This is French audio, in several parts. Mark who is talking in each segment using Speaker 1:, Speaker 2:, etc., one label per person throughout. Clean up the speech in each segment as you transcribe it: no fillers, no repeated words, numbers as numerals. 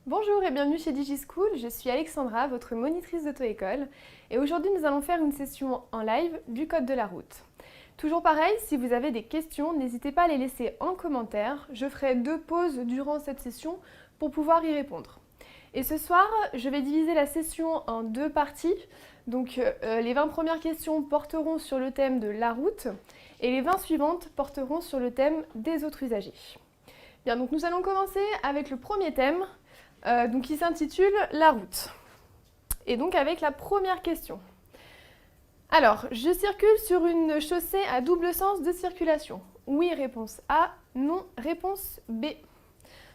Speaker 1: Bonjour et bienvenue chez DigiSchool, je suis Alexandra, votre monitrice d'auto-école et aujourd'hui nous allons faire une session en live du code de la route. Toujours pareil, si vous avez des questions, n'hésitez pas à les laisser en commentaire, je ferai 2 pauses durant cette session pour pouvoir y répondre. Et ce soir, je vais diviser la session en 2 parties, donc les 20 premières questions porteront sur le thème de la route et les 20 suivantes porteront sur le thème des autres usagers. Bien, donc nous allons commencer avec le premier thème, qui s'intitule « La route ». Et donc avec la première question. Alors, je circule sur une chaussée à double sens de circulation. Oui, réponse A. Non, réponse B.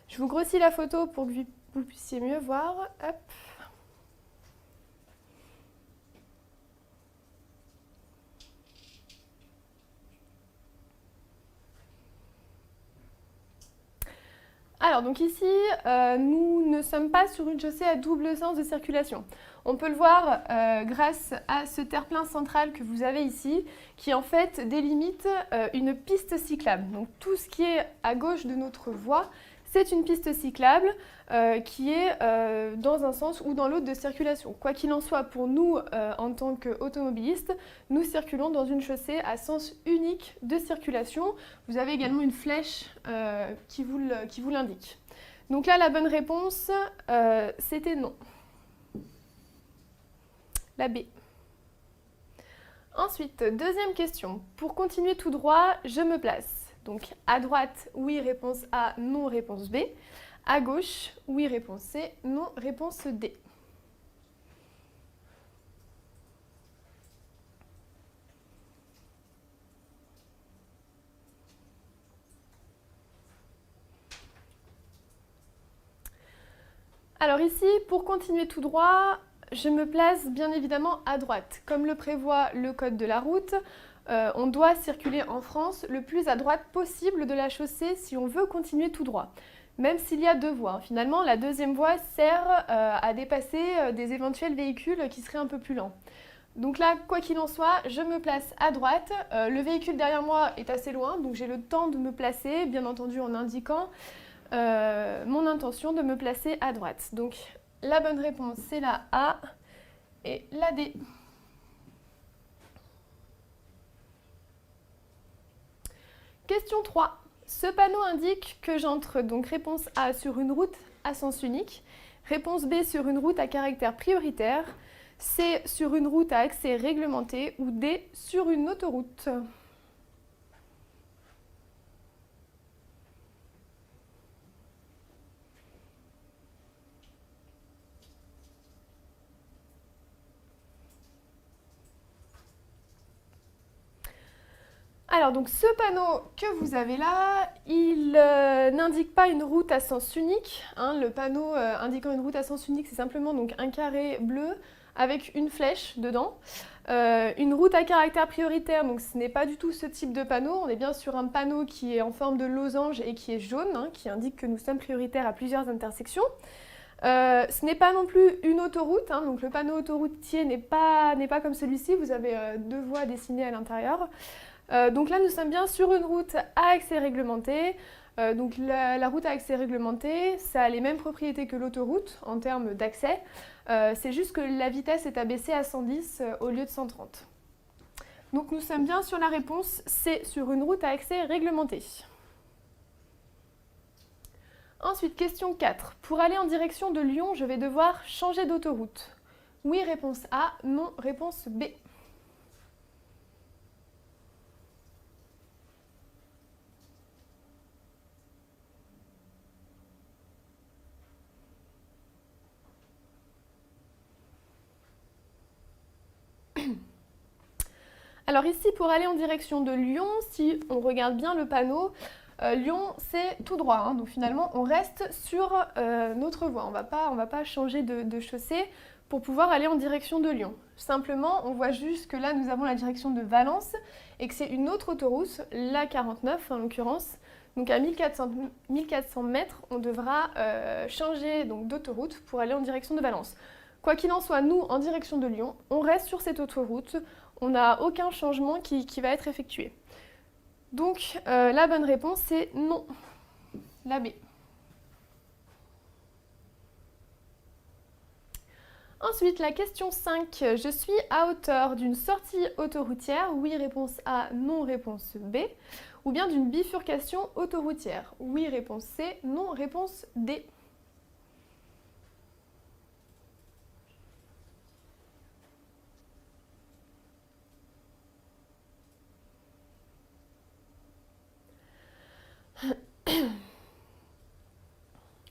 Speaker 1: Je vous grossis la photo pour que vous puissiez mieux voir. Hop. Alors, donc ici, nous ne sommes pas sur une chaussée à double sens de circulation. On peut le voir grâce à ce terre-plein central que vous avez ici, qui en fait délimite une piste cyclable. Donc tout ce qui est à gauche de notre voie, c'est une piste cyclable qui est dans un sens ou dans l'autre de circulation. Quoi qu'il en soit, pour nous, en tant qu'automobilistes, nous circulons dans une chaussée à sens unique de circulation. Vous avez également une flèche qui vous l'indique. Donc là, la bonne réponse, c'était non. La B. Ensuite, deuxième question. Pour continuer tout droit, je me place. Donc à droite, oui, réponse A, non, réponse B. À gauche, oui, réponse C, non, réponse D. Alors ici, pour continuer tout droit, je me place bien évidemment à droite. Comme le prévoit le code de la route, on doit circuler en France le plus à droite possible de la chaussée si on veut continuer tout droit. Même s'il y a 2 voies. Finalement, la deuxième voie sert à dépasser des éventuels véhicules qui seraient un peu plus lents. Donc là, quoi qu'il en soit, je me place à droite. Le véhicule derrière moi est assez loin, donc j'ai le temps de me placer, bien entendu en indiquant mon intention de me placer à droite. Donc la bonne réponse, c'est la A et la D. Question 3. Ce panneau indique que j'entre, donc réponse A, sur une route à sens unique, réponse B, sur une route à caractère prioritaire, C, sur une route à accès réglementé ou D, sur une autoroute. Alors donc ce panneau que vous avez là, il n'indique pas une route à sens unique. Le panneau indiquant une route à sens unique, c'est simplement donc un carré bleu avec une flèche dedans. Une route à caractère prioritaire, donc ce n'est pas du tout ce type de panneau. On est bien sur un panneau qui est en forme de losange et qui est jaune, qui indique que nous sommes prioritaires à plusieurs intersections. Ce n'est pas non plus une autoroute, donc le panneau autoroutier n'est pas comme celui-ci. Vous avez 2 voies dessinées à l'intérieur. Donc là, nous sommes bien sur une route à accès réglementé. Donc la route à accès réglementé, ça a les mêmes propriétés que l'autoroute en termes d'accès. C'est juste que la vitesse est abaissée à 110 au lieu de 130. Donc nous sommes bien sur la réponse C, sur une route à accès réglementé. Ensuite, question 4. Pour aller en direction de Lyon, je vais devoir changer d'autoroute. Oui, réponse A. Non, réponse B. Alors ici, pour aller en direction de Lyon, si on regarde bien le panneau, Lyon, c'est tout droit. Donc finalement, on reste sur notre voie. On va pas changer de chaussée pour pouvoir aller en direction de Lyon. Simplement, on voit juste que là, nous avons la direction de Valence et que c'est une autre autoroute, la 49 en l'occurrence. Donc à 1400 mètres, on devra changer d'autoroute pour aller en direction de Valence. Quoi qu'il en soit, nous, en direction de Lyon, on reste sur cette autoroute. On n'a aucun changement qui va être effectué. Donc la bonne réponse c'est non, la B. Ensuite, la question 5. Je suis à hauteur d'une sortie autoroutière. Oui, réponse A. Non, réponse B. Ou bien d'une bifurcation autoroutière. Oui, réponse C. Non, réponse D.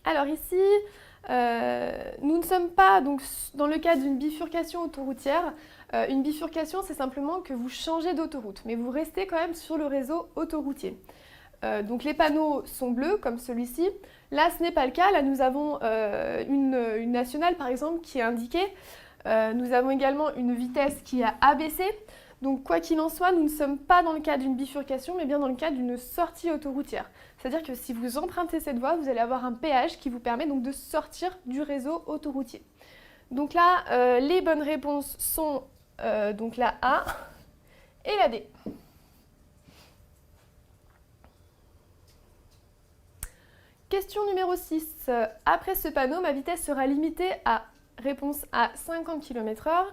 Speaker 1: Alors ici, nous ne sommes pas donc, dans le cas d'une bifurcation autoroutière. Une bifurcation, c'est simplement que vous changez d'autoroute, mais vous restez quand même sur le réseau autoroutier. Donc les panneaux sont bleus, comme celui-ci. Là, ce n'est pas le cas. Là, nous avons une nationale, par exemple, qui est indiquée. Nous avons également une vitesse qui a abaissé. Donc, quoi qu'il en soit, nous ne sommes pas dans le cas d'une bifurcation, mais bien dans le cas d'une sortie autoroutière. C'est-à-dire que si vous empruntez cette voie, vous allez avoir un péage qui vous permet donc de sortir du réseau autoroutier. Donc là, les bonnes réponses sont donc la A et la D. Question numéro 6. Après ce panneau, ma vitesse sera limitée à réponse A 50 km/h,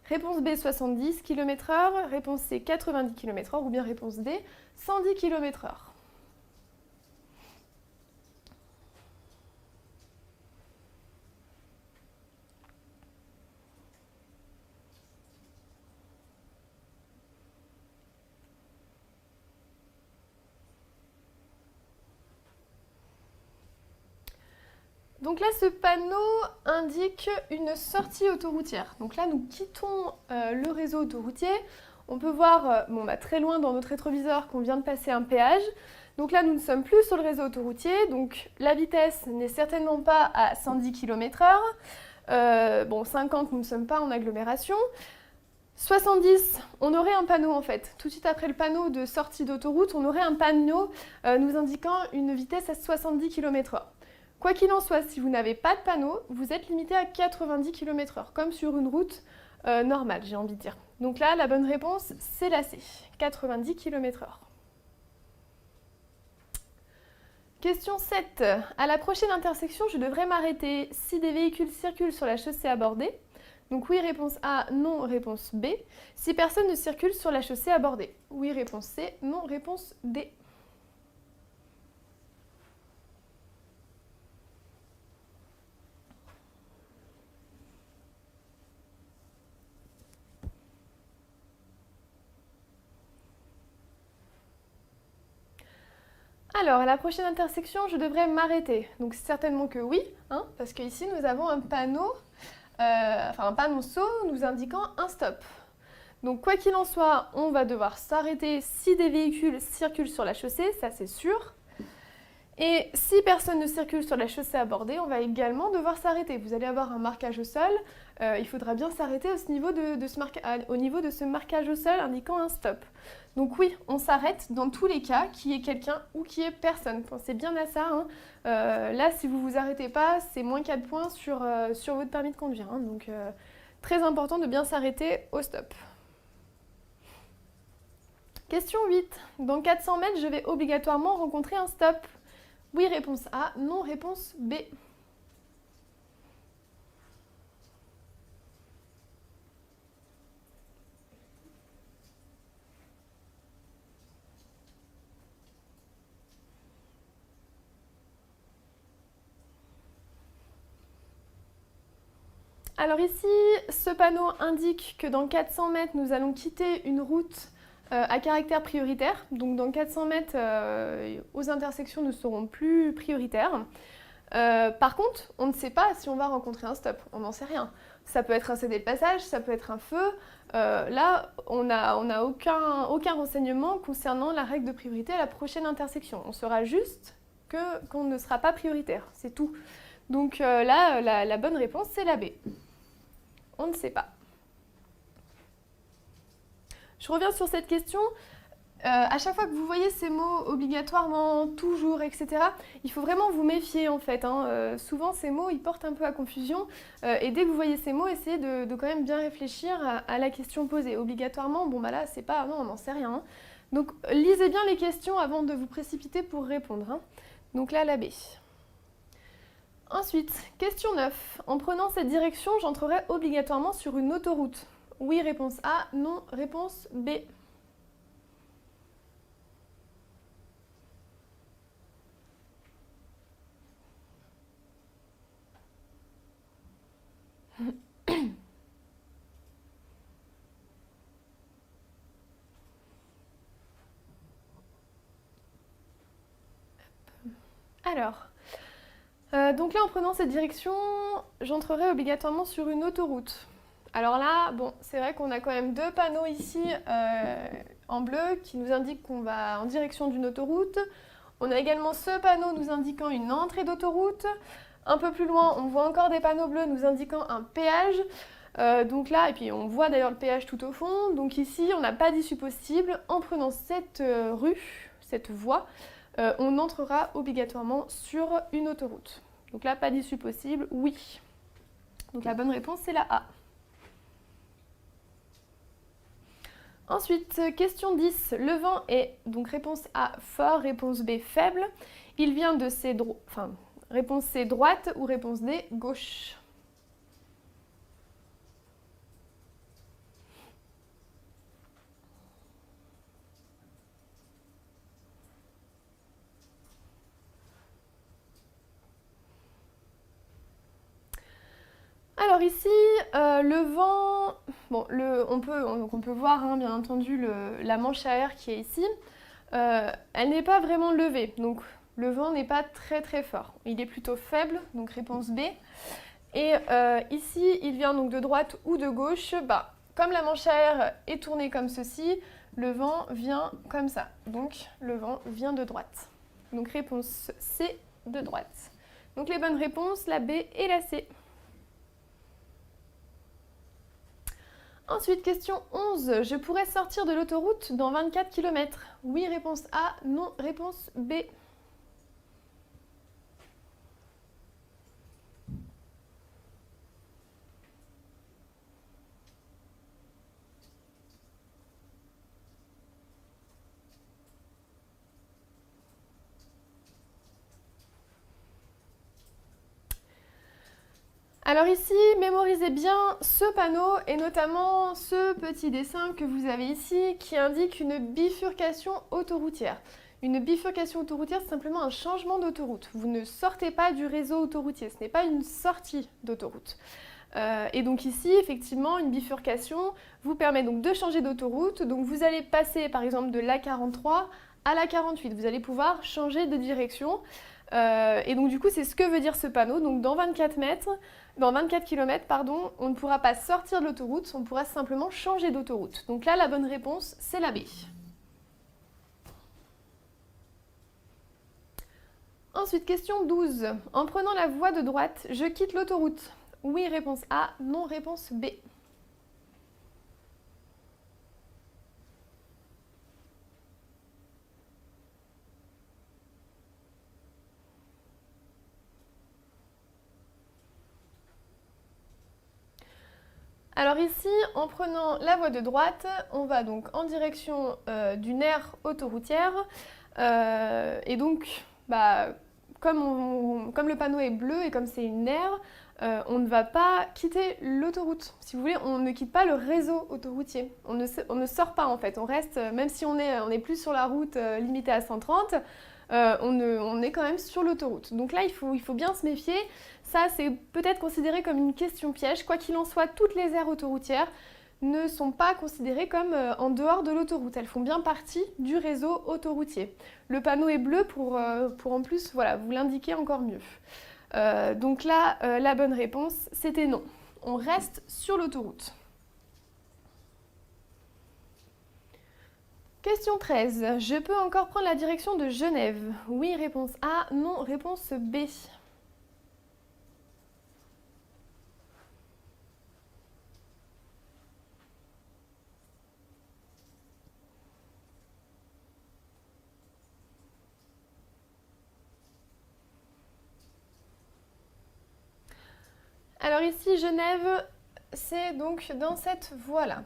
Speaker 1: réponse B 70 km/h, réponse C 90 km/h ou bien réponse D 110 km/h. Donc là, ce panneau indique une sortie autoroutière. Donc là, nous quittons le réseau autoroutier. On peut voir très loin dans notre rétroviseur qu'on vient de passer un péage. Donc là, nous ne sommes plus sur le réseau autoroutier. Donc la vitesse n'est certainement pas à 110 km/h. 50, nous ne sommes pas en agglomération. 70, on aurait un panneau en fait. Tout de suite après le panneau de sortie d'autoroute, on aurait un panneau nous indiquant une vitesse à 70 km/h. Quoi qu'il en soit, si vous n'avez pas de panneau, vous êtes limité à 90 km/h, comme sur une route normale, j'ai envie de dire. Donc là, la bonne réponse, c'est la C, 90 km/h. Question 7. À la prochaine intersection, je devrais m'arrêter si des véhicules circulent sur la chaussée abordée. Donc oui, réponse A, non, réponse B. Si personne ne circule sur la chaussée abordée. Oui, réponse C, non, réponse D. Alors, à la prochaine intersection, je devrais m'arrêter. Donc certainement que oui, hein, parce qu'ici nous avons un panneau, un panonceau nous indiquant un stop. Donc quoi qu'il en soit, on va devoir s'arrêter si des véhicules circulent sur la chaussée, ça c'est sûr. Et si personne ne circule sur la chaussée abordée, on va également devoir s'arrêter. Vous allez avoir un marquage au sol, il faudra bien s'arrêter au niveau de ce marquage au sol indiquant un stop. Donc oui, on s'arrête dans tous les cas, qu'il y ait quelqu'un ou qu'il y ait personne. Pensez bien à ça. Hein. Là, si vous ne vous arrêtez pas, c'est moins 4 points sur votre permis de conduire. Hein. Donc très important de bien s'arrêter au stop. Question 8. Dans 400 mètres, je vais obligatoirement rencontrer un stop. Oui, réponse A. Non, réponse B. Alors ici, ce panneau indique que dans 400 mètres, nous allons quitter une route à caractère prioritaire. Donc dans 400 mètres, aux intersections ne seront plus prioritaires. Par contre, on ne sait pas si on va rencontrer un stop, on n'en sait rien. Ça peut être un cédé de passage, ça peut être un feu. Là, on n'a aucun renseignement concernant la règle de priorité à la prochaine intersection. On saura juste qu'on ne sera pas prioritaire, c'est tout. Donc là, la bonne réponse, c'est la B. On ne sait pas. Je reviens sur cette question. À chaque fois que vous voyez ces mots obligatoirement, toujours, etc., il faut vraiment vous méfier en fait. Hein. Souvent ces mots ils portent un peu à confusion et dès que vous voyez ces mots, essayez de quand même bien réfléchir à la question posée. Obligatoirement, bon bah là c'est pas, non on n'en sait rien. Hein. Donc lisez bien les questions avant de vous précipiter pour répondre. Hein. Donc là la B. Ensuite, question 9. En prenant cette direction, j'entrerai obligatoirement sur une autoroute. Oui, réponse A. Non, réponse B. Alors, donc là, en prenant cette direction, j'entrerai obligatoirement sur une autoroute. Alors là, bon, c'est vrai qu'on a quand même deux panneaux ici en bleu qui nous indiquent qu'on va en direction d'une autoroute. On a également ce panneau nous indiquant une entrée d'autoroute. Un peu plus loin, on voit encore des panneaux bleus nous indiquant un péage. Donc là, et puis on voit d'ailleurs le péage tout au fond. Donc ici, on n'a pas d'issue possible. En prenant cette rue, cette voie, on entrera obligatoirement sur une autoroute. Donc là, pas d'issue possible, oui. Donc la bonne réponse, c'est la A. Ensuite, question 10. Le vent est, donc réponse A, fort, réponse B, faible. Il vient de ces réponse C, droite, ou réponse D, gauche. Alors ici, le vent, bon, on peut voir hein, bien entendu la manche à air qui est ici. Elle n'est pas vraiment levée, donc le vent n'est pas très très fort. Il est plutôt faible, donc réponse B. Et ici, il vient donc de droite ou de gauche. Bah, comme la manche à air est tournée comme ceci, le vent vient comme ça. Donc le vent vient de droite. Donc réponse C, de droite. Donc les bonnes réponses, la B et la C. Ensuite, question 11. Je pourrais sortir de l'autoroute dans 24 km. Oui, réponse A. Non, réponse B. Alors ici, mémorisez bien ce panneau et notamment ce petit dessin que vous avez ici qui indique une bifurcation autoroutière. Une bifurcation autoroutière, c'est simplement un changement d'autoroute. Vous ne sortez pas du réseau autoroutier, ce n'est pas une sortie d'autoroute. Et donc ici, effectivement, une bifurcation vous permet donc de changer d'autoroute. Donc vous allez passer par exemple de l'A43 à l'A48. Vous allez pouvoir changer de direction. Et donc du coup, c'est ce que veut dire ce panneau. Donc dans 24 km, pardon, on ne pourra pas sortir de l'autoroute, on pourra simplement changer d'autoroute. Donc là, la bonne réponse, c'est la B. Ensuite, question 12. En prenant la voie de droite, je quitte l'autoroute. Oui, réponse A. Non, réponse B. Alors ici, en prenant la voie de droite, on va donc en direction d'une aire autoroutière. Et donc, bah, comme le panneau est bleu et comme c'est une aire, on ne va pas quitter l'autoroute. Si vous voulez, on ne quitte pas le réseau autoroutier. On ne sort pas en fait. On reste, même si on est plus sur la route limitée à 130, on est quand même sur l'autoroute. Donc là, il faut bien se méfier. Ça, c'est peut-être considéré comme une question piège. Quoi qu'il en soit, toutes les aires autoroutières ne sont pas considérées comme en dehors de l'autoroute. Elles font bien partie du réseau autoroutier. Le panneau est bleu pour en plus voilà, vous l'indiquer encore mieux. Donc là, la bonne réponse, c'était non. On reste sur l'autoroute. Question 13. Je peux encore prendre la direction de Genève. Oui, réponse A. Non, réponse B. Alors ici, Genève, c'est donc dans cette voie-là.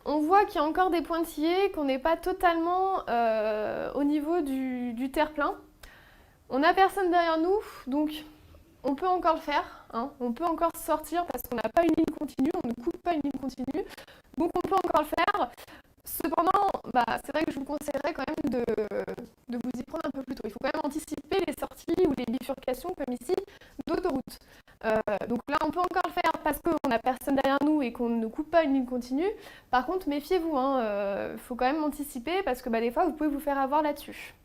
Speaker 1: On voit qu'il y a encore des pointillés, qu'on n'est pas totalement au niveau du terre-plein. On n'a personne derrière nous, donc on peut encore le faire, hein. On peut encore sortir parce qu'on n'a pas une ligne continue, on ne coupe pas une ligne continue, donc on peut encore le faire. Cependant, c'est vrai que je vous conseillerais quand même de vous y prendre un peu plus tôt. Il faut quand même anticiper les sorties ou les bifurcations, comme ici, d'autoroute. Donc là, on peut encore le faire parce qu'on n'a personne derrière nous et qu'on ne coupe pas une ligne continue. Par contre, méfiez-vous, hein, faut quand même anticiper parce que des fois, vous pouvez vous faire avoir là-dessus.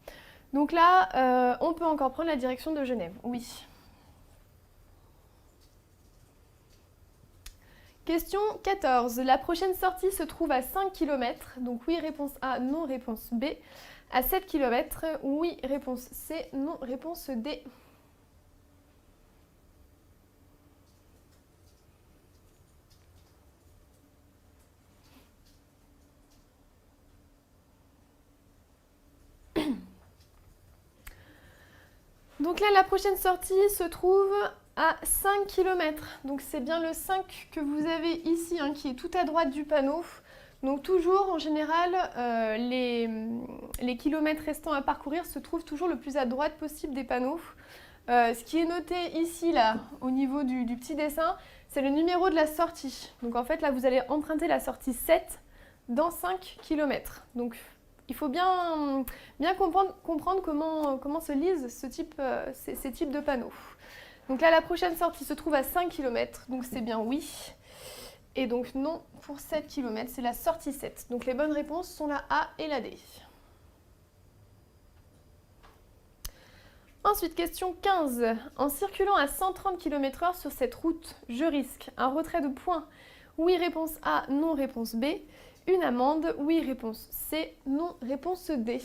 Speaker 1: Donc là, on peut encore prendre la direction de Genève, oui. Question 14. La prochaine sortie se trouve à 5 km. Donc oui, réponse A, non, réponse B. À 7 km, oui, réponse C, non, réponse D. Donc là, la prochaine sortie se trouve à 5 km. Donc c'est bien le 5 que vous avez ici, hein, qui est tout à droite du panneau. Donc toujours, en général, les kilomètres restants à parcourir se trouvent toujours le plus à droite possible des panneaux. Ce qui est noté ici, là, au niveau du petit dessin, c'est le numéro de la sortie. Donc en fait, là, vous allez emprunter la sortie 7 dans 5 km. Donc il faut bien comprendre comment se lisent ces types de panneaux. Donc là, la prochaine sortie se trouve à 5 km, donc c'est bien oui. Et donc non pour 7 km, c'est la sortie 7. Donc les bonnes réponses sont la A et la D. Ensuite, question 15. En circulant à 130 km/h sur cette route, je risque un retrait de points. Oui, réponse A, non, réponse B. Une amende, oui, réponse C, non, réponse D.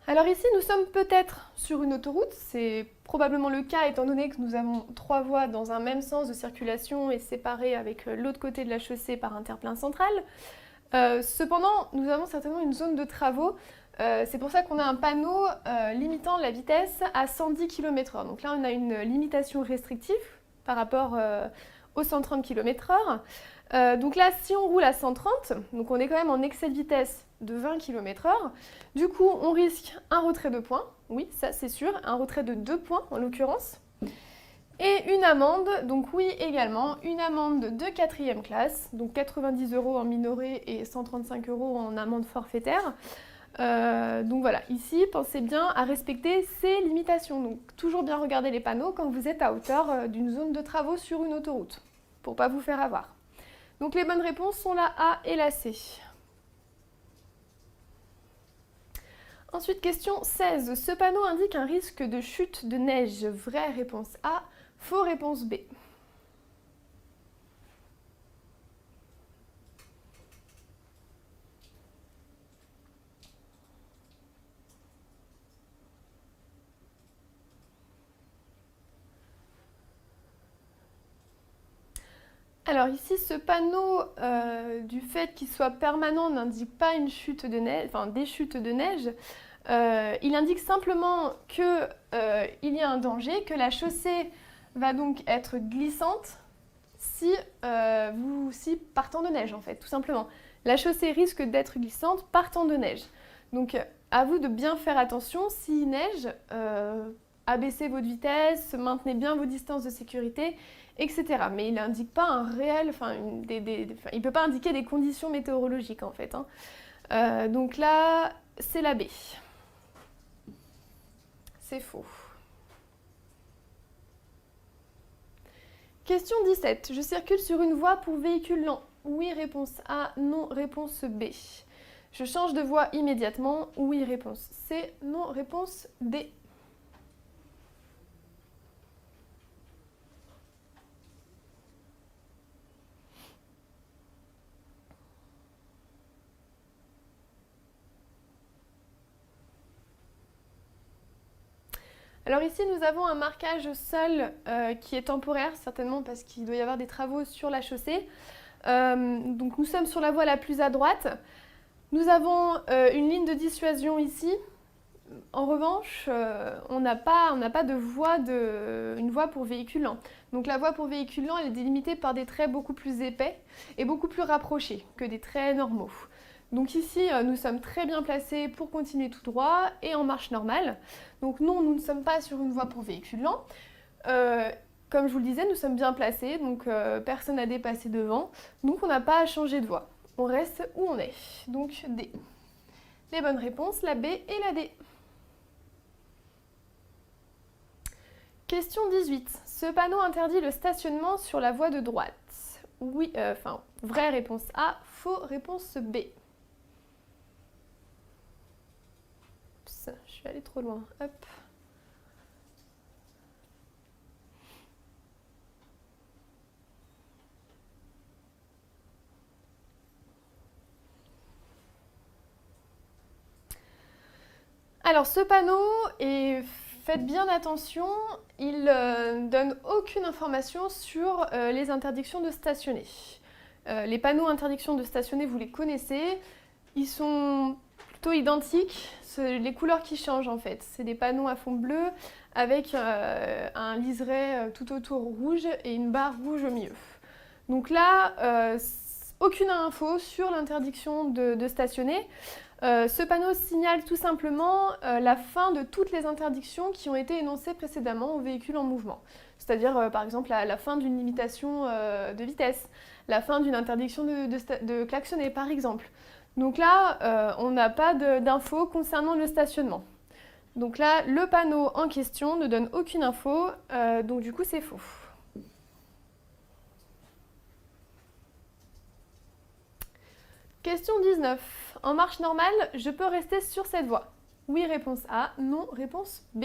Speaker 1: Alors ici, nous sommes peut-être sur une autoroute, c'est probablement le cas étant donné que nous avons 3 voies dans un même sens de circulation et séparées avec l'autre côté de la chaussée par un terre-plein central. Cependant, nous avons certainement une zone de travaux, c'est pour ça qu'on a un panneau limitant la vitesse à 110 km/h. Donc là, on a une limitation restrictive par rapport aux 130 km/h. Donc là, si on roule à 130, donc on est quand même en excès de vitesse de 20 km/h. Du coup, on risque un retrait de points, oui, ça c'est sûr, un retrait de 2 points en l'occurrence. Et une amende, donc oui également, une amende de 4e classe, donc 90 € en minoré et 135 € en amende forfaitaire. Donc voilà, ici, pensez bien à respecter ces limitations. Donc toujours bien regarder les panneaux quand vous êtes à hauteur d'une zone de travaux sur une autoroute, pour ne pas vous faire avoir. Donc les bonnes réponses sont la A et la C. Ensuite, question 16. Ce panneau indique un risque de chute de neige. Vraie réponse A, faux réponse B. Alors ici, ce panneau, du fait qu'il soit permanent, n'indique pas une chute de neige, enfin des chutes de neige. Il indique simplement qu'il y a un danger, que la chaussée va donc être glissante si partant de neige en fait, tout simplement. La chaussée risque d'être glissante partant de neige. Donc à vous de bien faire attention, s'il neige, abaissez votre vitesse, maintenez bien vos distances de sécurité, etc. Mais il n'indique pas un réel, il ne peut pas indiquer des conditions météorologiques en fait, hein. Donc là, c'est la B. C'est faux. Question 17. Je circule sur une voie pour véhicules lents. Oui, réponse A. Non, réponse B. Je change de voie immédiatement. Oui, réponse C. Non, réponse D. Alors ici, nous avons un marquage sol qui est temporaire, certainement parce qu'il doit y avoir des travaux sur la chaussée. Donc nous sommes sur la voie la plus à droite. Nous avons une ligne de dissuasion ici. En revanche, on n'a pas une voie pour véhicule lent. Donc la voie pour véhicule lent, elle est délimitée par des traits beaucoup plus épais et beaucoup plus rapprochés que des traits normaux. Donc ici, nous sommes très bien placés pour continuer tout droit et en marche normale. Donc non, nous ne sommes pas sur une voie pour véhicule lent. Comme je vous le disais, nous sommes bien placés, donc personne n'a dépassé devant. Donc on n'a pas à changer de voie. On reste où on est. Donc D. Les bonnes réponses, la B et la D. Question 18. Ce panneau interdit le stationnement sur la voie de droite. Oui, vraie réponse A, faux réponse B. Oups, je suis allée trop loin. Hop. Alors ce panneau, et faites bien attention, il donne aucune information sur les interdictions de stationner. Les panneaux interdiction de stationner, vous les connaissez, ils sont plutôt identiques, c'est les couleurs qui changent en fait. C'est des panneaux à fond bleu avec un liseré tout autour rouge et une barre rouge au milieu. Donc là, aucune info sur l'interdiction de stationner. Ce panneau signale tout simplement la fin de toutes les interdictions qui ont été énoncées précédemment aux véhicules en mouvement. C'est-à-dire par exemple la fin d'une limitation de vitesse, la fin d'une interdiction de klaxonner par exemple. Donc là, on n'a pas d'infos concernant le stationnement. Donc là, le panneau en question ne donne aucune info, donc du coup c'est faux. Question 19. En marche normale, je peux rester sur cette voie. Oui, réponse A. Non, réponse B.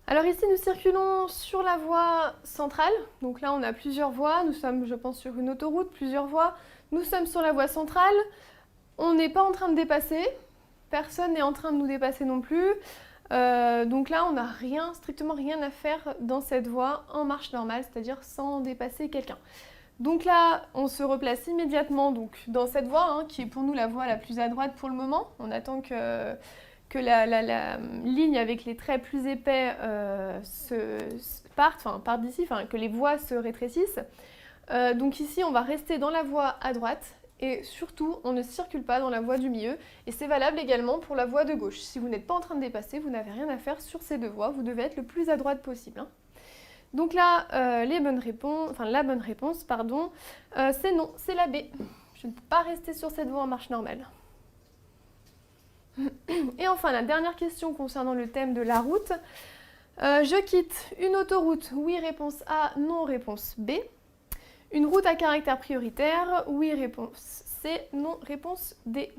Speaker 1: Alors ici, nous circulons sur la voie centrale. Donc là, on a plusieurs voies. Nous sommes, je pense, sur une autoroute, plusieurs voies. Nous sommes sur la voie centrale. On n'est pas en train de dépasser. Personne n'est en train de nous dépasser non plus. Donc là, on n'a strictement rien à faire dans cette voie en marche normale, c'est-à-dire sans dépasser quelqu'un. Donc là, on se replace immédiatement donc, dans cette voie, qui est pour nous la voie la plus à droite pour le moment. On attend que la ligne avec les traits plus épais parte d'ici, que les voies se rétrécissent. Donc ici, on va rester dans la voie à droite. Et surtout, on ne circule pas dans la voie du milieu. Et c'est valable également pour la voie de gauche. Si vous n'êtes pas en train de dépasser, vous n'avez rien à faire sur ces deux voies. Vous devez être le plus à droite possible. Donc là, la bonne réponse, c'est non, c'est la B. Je ne peux pas rester sur cette voie en marche normale. Et enfin, la dernière question concernant le thème de la route. Je quitte une autoroute. Oui, réponse A. Non, réponse B. Une route à caractère prioritaire, oui, réponse C, non, réponse D.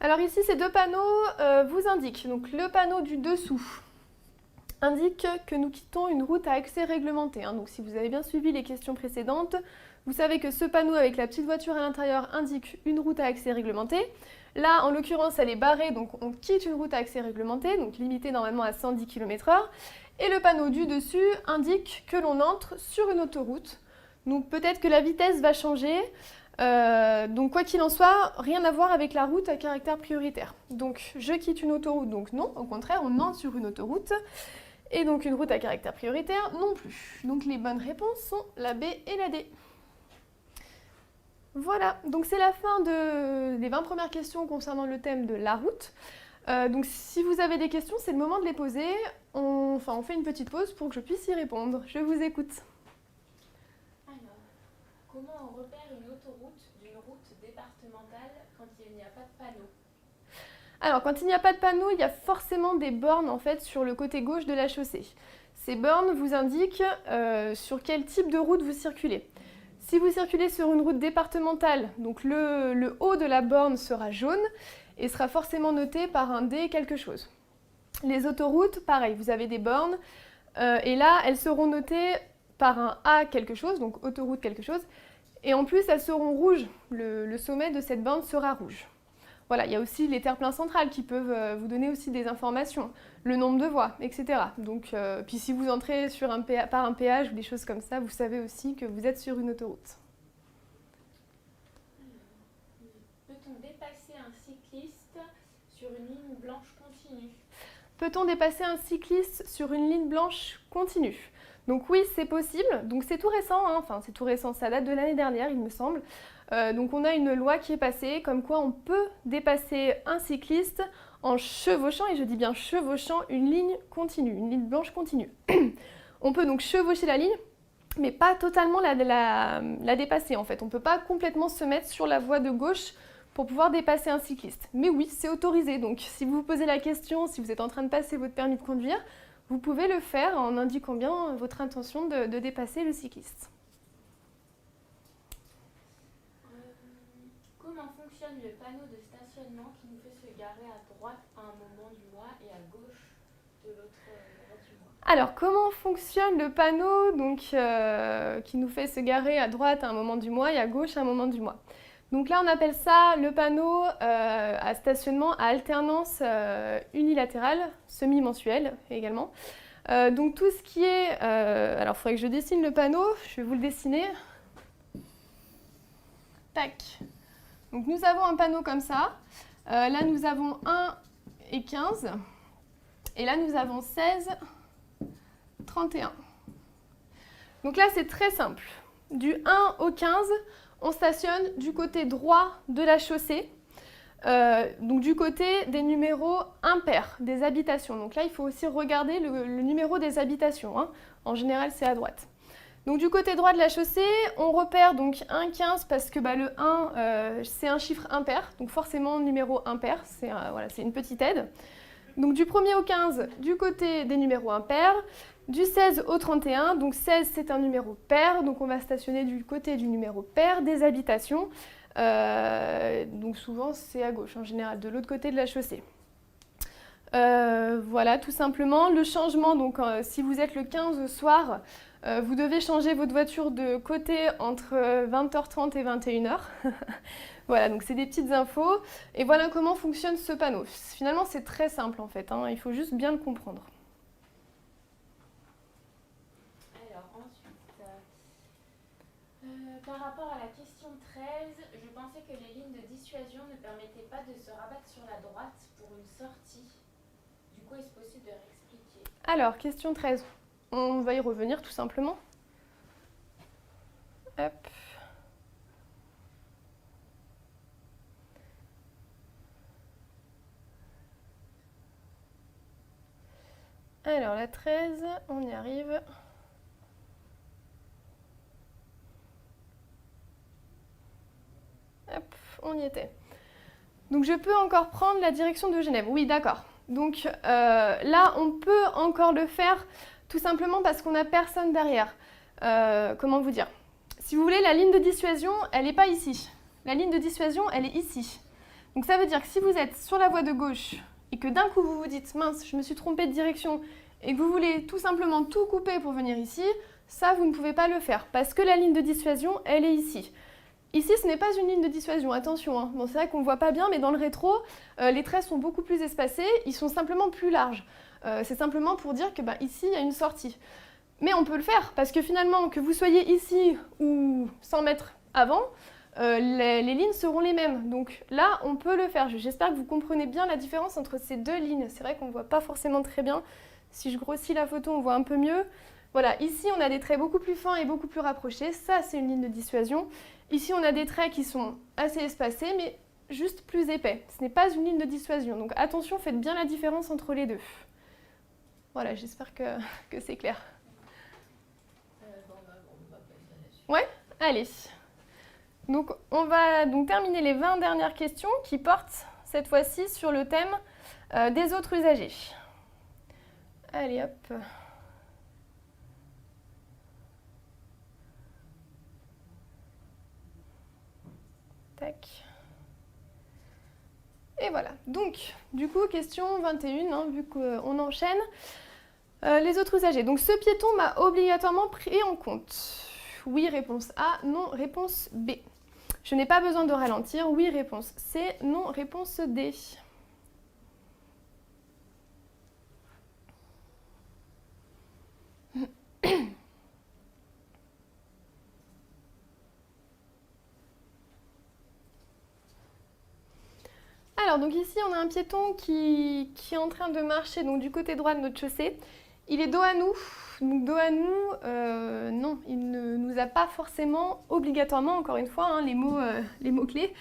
Speaker 1: Alors ici, ces deux panneaux vous indiquent. Donc le panneau du dessous indique que nous quittons une route à accès réglementé. Donc si vous avez bien suivi les questions précédentes, vous savez que ce panneau avec la petite voiture à l'intérieur indique une route à accès réglementé. Là, en l'occurrence, elle est barrée, donc on quitte une route à accès réglementé, donc limitée normalement à 110 km/h. Et le panneau du dessus indique que l'on entre sur une autoroute. Donc peut-être que la vitesse va changer. Donc quoi qu'il en soit, rien à voir avec la route à caractère prioritaire. Donc je quitte une autoroute, donc non, au contraire, on entre sur une autoroute. Et donc une route à caractère prioritaire non plus. Donc les bonnes réponses sont la B et la D. Voilà, donc c'est la fin des 20 premières questions concernant le thème de la route. Donc si vous avez des questions, c'est le moment de les poser. On fait une petite pause pour que je puisse y répondre. Je vous écoute.
Speaker 2: Alors, comment on repère une autoroute d'une route départementale quand il n'y a pas de panneau ?
Speaker 1: Alors, quand il n'y a pas de panneau, il y a forcément des bornes en fait sur le côté gauche de la chaussée. Ces bornes vous indiquent sur quel type de route vous circulez. Si vous circulez sur une route départementale, donc le haut de la borne sera jaune et sera forcément noté par un D quelque chose. Les autoroutes, pareil, vous avez des bornes, et là, elles seront notées par un A quelque chose, donc autoroute quelque chose, et en plus, elles seront rouges. Le sommet de cette borne sera rouge. Voilà, il y a aussi les terre-pleins centrales qui peuvent vous donner aussi des informations, le nombre de voies, etc. Donc, puis si vous entrez sur par un péage ou des choses comme ça, vous savez aussi que vous êtes sur une autoroute.
Speaker 2: Peut-on dépasser un cycliste sur une ligne blanche continue?
Speaker 1: Peut-on dépasser un cycliste sur une ligne blanche continue? Donc oui, c'est possible. Donc c'est tout récent, hein. Enfin c'est tout récent, ça date de l'année dernière, il me semble. Donc on a une loi qui est passée comme quoi on peut dépasser un cycliste en chevauchant, et je dis bien chevauchant, une ligne continue, une ligne blanche continue. On peut donc chevaucher la ligne, mais pas totalement la dépasser en fait. On ne peut pas complètement se mettre sur la voie de gauche pour pouvoir dépasser un cycliste. Mais oui, c'est autorisé. Donc si vous vous posez la question, si vous êtes en train de passer votre permis de conduire, vous pouvez le faire en indiquant bien votre intention de dépasser le cycliste.
Speaker 2: Comment fonctionne le panneau de stationnement qui nous fait se garer à droite à un moment du mois et à gauche de l'autre du mois?
Speaker 1: Alors, comment fonctionne le panneau donc, qui nous fait se garer à droite à un moment du mois et à gauche à un moment du mois? Donc là, on appelle ça le panneau à stationnement à alternance unilatérale, semi-mensuelle également. Donc tout ce qui est... alors, il faudrait que je dessine le panneau, je vais vous le dessiner. Tac. Donc nous avons un panneau comme ça. Là, nous avons 1 et 15. Et là, nous avons 16, 31. Donc là, c'est très simple. Du 1 au 15, on stationne du côté droit de la chaussée, donc du côté des numéros impairs, des habitations. Donc là, il faut aussi regarder le numéro des habitations, hein. En général, c'est à droite. Donc du côté droit de la chaussée, on repère donc 1, 15 parce que le 1, c'est un chiffre impair, donc forcément numéro impair, c'est voilà, une petite aide. Donc du 1er au 15, du côté des numéros impairs, du 16 au 31, donc 16 c'est un numéro pair, donc on va stationner du côté du numéro pair des habitations. Donc souvent c'est à gauche en général, de l'autre côté de la chaussée. Voilà, tout simplement. Le changement, donc si vous êtes le 15 au soir, vous devez changer votre voiture de côté entre 20h30 et 21h. Voilà, donc c'est des petites infos. Et voilà comment fonctionne ce panneau. Finalement, c'est très simple en fait, hein. Il faut juste bien le comprendre.
Speaker 2: Alors ensuite, par rapport à la question 13, je pensais que les lignes de dissuasion ne permettaient pas de se rabattre sur la droite pour une sortie. Du coup, est-ce possible de réexpliquer?
Speaker 1: Alors, question 13. On va y revenir tout simplement. Hop. Alors, la 13, on y arrive. Hop, on y était. Donc, je peux encore prendre la direction de Genève. Oui, d'accord. Donc, là, on peut encore le faire tout simplement parce qu'on n'a personne derrière. Comment vous dire? Si vous voulez, la ligne de dissuasion, elle n'est pas ici. La ligne de dissuasion, elle est ici. Donc, ça veut dire que si vous êtes sur la voie de gauche et que d'un coup, vous vous dites « mince, je me suis trompée de direction » et que vous voulez tout simplement tout couper pour venir ici, ça, vous ne pouvez pas le faire parce que la ligne de dissuasion, elle est ici. Ici, ce n'est pas une ligne de dissuasion, attention, hein. Bon, c'est vrai qu'on ne voit pas bien, mais dans le rétro, les traits sont beaucoup plus espacés, ils sont simplement plus larges. C'est simplement pour dire que ici, il y a une sortie. Mais on peut le faire, parce que finalement, que vous soyez ici ou 100 mètres avant, les lignes seront les mêmes. Donc là, on peut le faire. J'espère que vous comprenez bien la différence entre ces deux lignes. C'est vrai qu'on ne voit pas forcément très bien. Si je grossis la photo, on voit un peu mieux. Voilà, ici, on a des traits beaucoup plus fins et beaucoup plus rapprochés. Ça, c'est une ligne de dissuasion. Ici, on a des traits qui sont assez espacés, mais juste plus épais. Ce n'est pas une ligne de dissuasion. Donc attention, faites bien la différence entre les deux. Voilà, j'espère que c'est clair. Ouais, allez. Donc on va donc terminer les 20 dernières questions qui portent cette fois-ci sur le thème des autres usagers. Allez hop. Tac. Et voilà. Donc, du coup, question 21, hein, vu qu'on enchaîne. Les autres usagers. Donc, ce piéton m'a obligatoirement pris en compte. Oui, réponse A. Non, réponse B. Je n'ai pas besoin de ralentir. Oui, réponse C. Non, réponse D. Alors, donc ici, on a un piéton qui est en train de marcher donc, du côté droit de notre chaussée. Il est dos à nous. Donc, dos à nous, non, il ne nous a pas forcément, obligatoirement, encore une fois, hein, les mots-clés,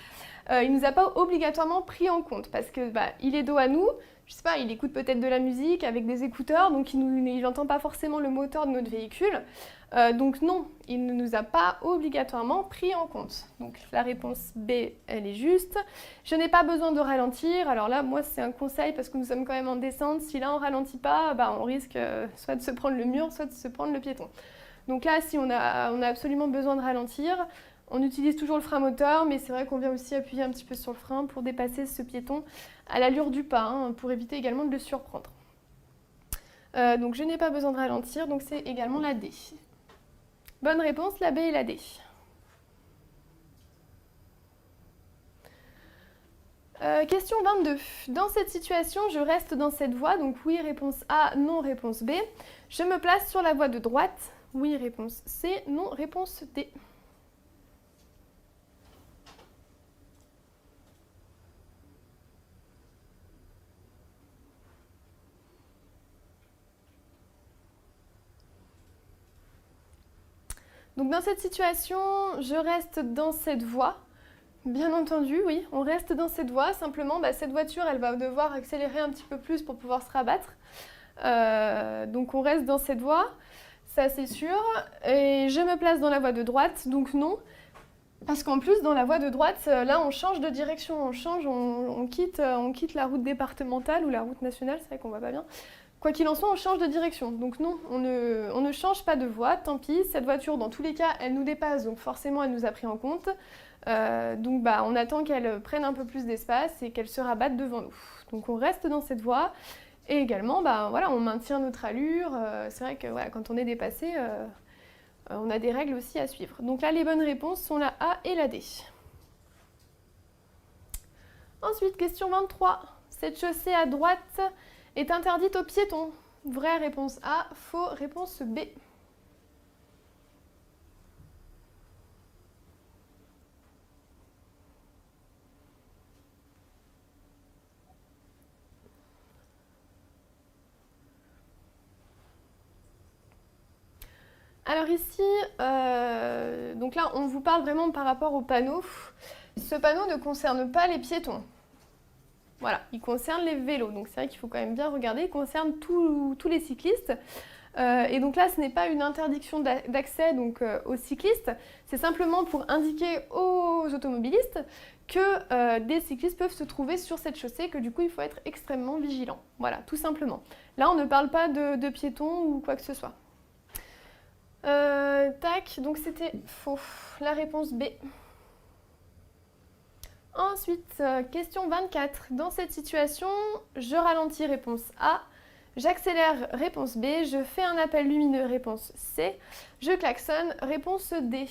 Speaker 1: il ne nous a pas obligatoirement pris en compte parce que il est dos à nous. Je sais pas, il écoute peut-être de la musique avec des écouteurs, donc il n'entend pas forcément le moteur de notre véhicule. Donc non, il ne nous a pas obligatoirement pris en compte. Donc la réponse B, elle est juste. Je n'ai pas besoin de ralentir. Alors là, moi, c'est un conseil parce que nous sommes quand même en descente. Si là, on ne ralentit pas, on risque soit de se prendre le mur, soit de se prendre le piéton. Donc là, si on a absolument besoin de ralentir, on utilise toujours le frein moteur, mais c'est vrai qu'on vient aussi appuyer un petit peu sur le frein pour dépasser ce piéton à l'allure du pas, hein, pour éviter également de le surprendre. Donc je n'ai pas besoin de ralentir, donc c'est également la D. Bonne réponse, la B et la D. Question 22. Dans cette situation, je reste dans cette voie, donc oui, réponse A, non, réponse B. Je me place sur la voie de droite, oui, réponse C, non, réponse D. Donc dans cette situation, je reste dans cette voie. Bien entendu, oui, on reste dans cette voie. Simplement, cette voiture, elle va devoir accélérer un petit peu plus pour pouvoir se rabattre. Donc on reste dans cette voie, ça c'est sûr. Et je me place dans la voie de droite, donc non. Parce qu'en plus, dans la voie de droite, là, on change de direction, on quitte la route départementale ou la route nationale, c'est vrai qu'on voit pas bien. Quoi qu'il en soit, on change de direction. Donc non, on ne change pas de voie, tant pis. Cette voiture, dans tous les cas, elle nous dépasse, donc forcément, elle nous a pris en compte. Donc on attend qu'elle prenne un peu plus d'espace et qu'elle se rabatte devant nous. Donc on reste dans cette voie. Et également, on maintient notre allure. C'est vrai que quand on est dépassé, on a des règles aussi à suivre. Donc là, les bonnes réponses sont la A et la D. Ensuite, question 23. Cette chaussée à droite est interdite aux piétons. Vraie réponse A, faux réponse B. Alors ici, donc là, on vous parle vraiment par rapport au panneau. Ce panneau ne concerne pas les piétons. Voilà, il concerne les vélos. Donc c'est vrai qu'il faut quand même bien regarder. Il concerne tous les cyclistes. Et donc là, ce n'est pas une interdiction d'accès aux cyclistes. C'est simplement pour indiquer aux automobilistes que des cyclistes peuvent se trouver sur cette chaussée, que du coup, il faut être extrêmement vigilant. Voilà, tout simplement. Là, on ne parle pas de piétons ou quoi que ce soit. Tac, donc c'était faux. La réponse B. Ensuite, question 24. Dans cette situation, je ralentis, réponse A. J'accélère, réponse B. Je fais un appel lumineux, réponse C. Je klaxonne, réponse D.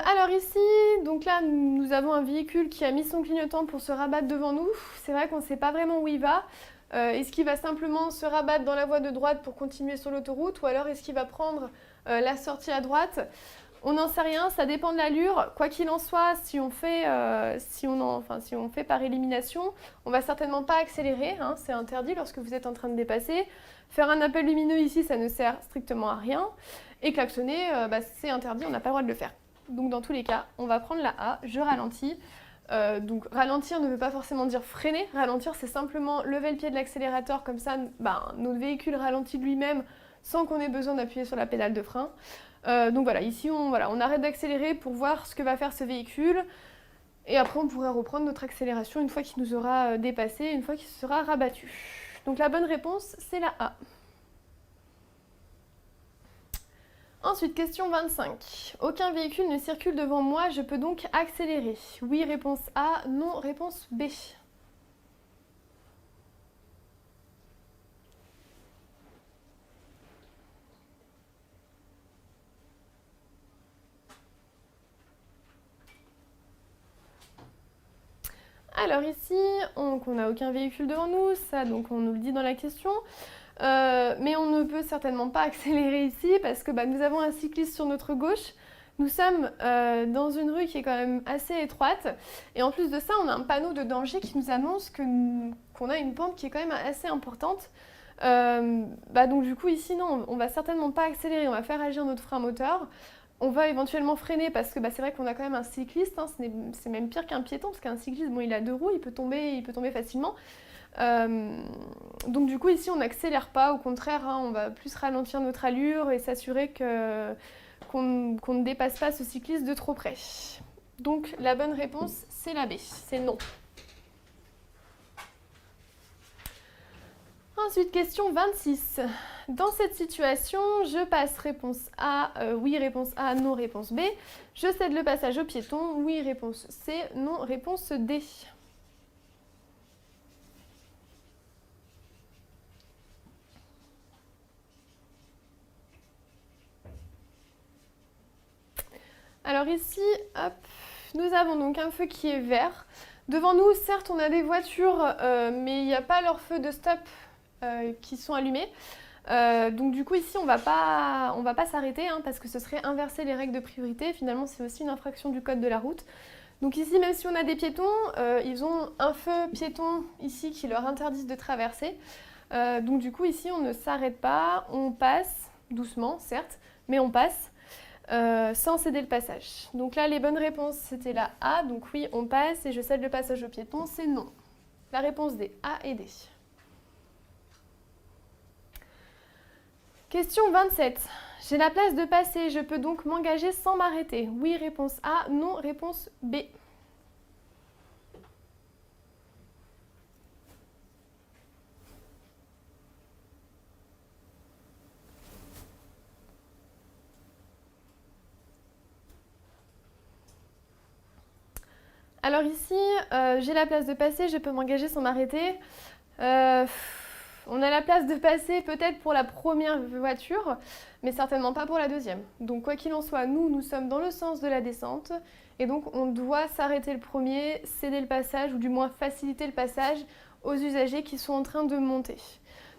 Speaker 1: Alors ici, donc là, nous avons un véhicule qui a mis son clignotant pour se rabattre devant nous. C'est vrai qu'on ne sait pas vraiment où il va. Est-ce qu'il va simplement se rabattre dans la voie de droite pour continuer sur l'autoroute, ou alors est-ce qu'il va prendre la sortie à droite? On n'en sait rien, ça dépend de l'allure. Quoi qu'il en soit, si on fait par élimination, on va certainement pas accélérer, hein, c'est interdit lorsque vous êtes en train de dépasser. Faire un appel lumineux ici, ça ne sert strictement à rien. Et klaxonner, c'est interdit, on n'a pas le droit de le faire. Donc dans tous les cas, on va prendre la A, je ralentis. Donc ralentir ne veut pas forcément dire freiner. Ralentir, c'est simplement lever le pied de l'accélérateur, comme ça notre véhicule ralentit de lui-même sans qu'on ait besoin d'appuyer sur la pédale de frein. Donc voilà, ici on arrête d'accélérer pour voir ce que va faire ce véhicule. Et après, on pourrait reprendre notre accélération une fois qu'il nous aura dépassé, une fois qu'il sera rabattu. Donc la bonne réponse, c'est la A. Ensuite, question 25. Aucun véhicule ne circule devant moi, je peux donc accélérer. Oui, réponse A, non, réponse B. Alors ici, on n'a aucun véhicule devant nous, ça donc on nous le dit dans la question. Mais on ne peut certainement pas accélérer ici parce que nous avons un cycliste sur notre gauche. Nous sommes dans une rue qui est quand même assez étroite. Et en plus de ça, on a un panneau de danger qui nous annonce qu'on a une pente qui est quand même assez importante. Donc du coup ici, non, on va certainement pas accélérer, on va faire agir notre frein moteur. On va éventuellement freiner parce que c'est vrai qu'on a quand même un cycliste, hein, c'est même pire qu'un piéton parce qu'un cycliste, bon, il a 2 roues, il peut tomber facilement. Donc du coup ici on n'accélère pas, au contraire, hein, on va plus ralentir notre allure et s'assurer qu'on ne dépasse pas ce cycliste de trop près. Donc la bonne réponse c'est la B, c'est non. Ensuite, question 26. Dans cette situation, je passe réponse A, oui, réponse A, non, réponse B. Je cède le passage au piéton, oui, réponse C, non, réponse D. Alors ici, hop, nous avons donc un feu qui est vert. Devant nous, certes, on a des voitures, mais il n'y a pas leurs feux de stop qui sont allumés. Donc du coup ici on va pas s'arrêter hein, parce que ce serait inverser les règles de priorité. Finalement c'est aussi une infraction du code de la route. Donc ici même si on a des piétons, ils ont un feu piéton ici qui leur interdit de traverser. Donc du coup ici on ne s'arrête pas, on passe doucement certes, mais on passe sans céder le passage. Donc là les bonnes réponses c'était la A, donc oui on passe et je cède le passage au piéton, c'est non. La réponse D, A et D. Question 27. J'ai la place de passer, je peux donc m'engager sans m'arrêter. Oui, réponse A, non, réponse B. Alors ici, j'ai la place de passer, je peux m'engager sans m'arrêter. On a la place de passer peut-être pour la première voiture, mais certainement pas pour la deuxième. Donc quoi qu'il en soit, nous sommes dans le sens de la descente, et donc on doit s'arrêter le premier, céder le passage, ou du moins faciliter le passage aux usagers qui sont en train de monter.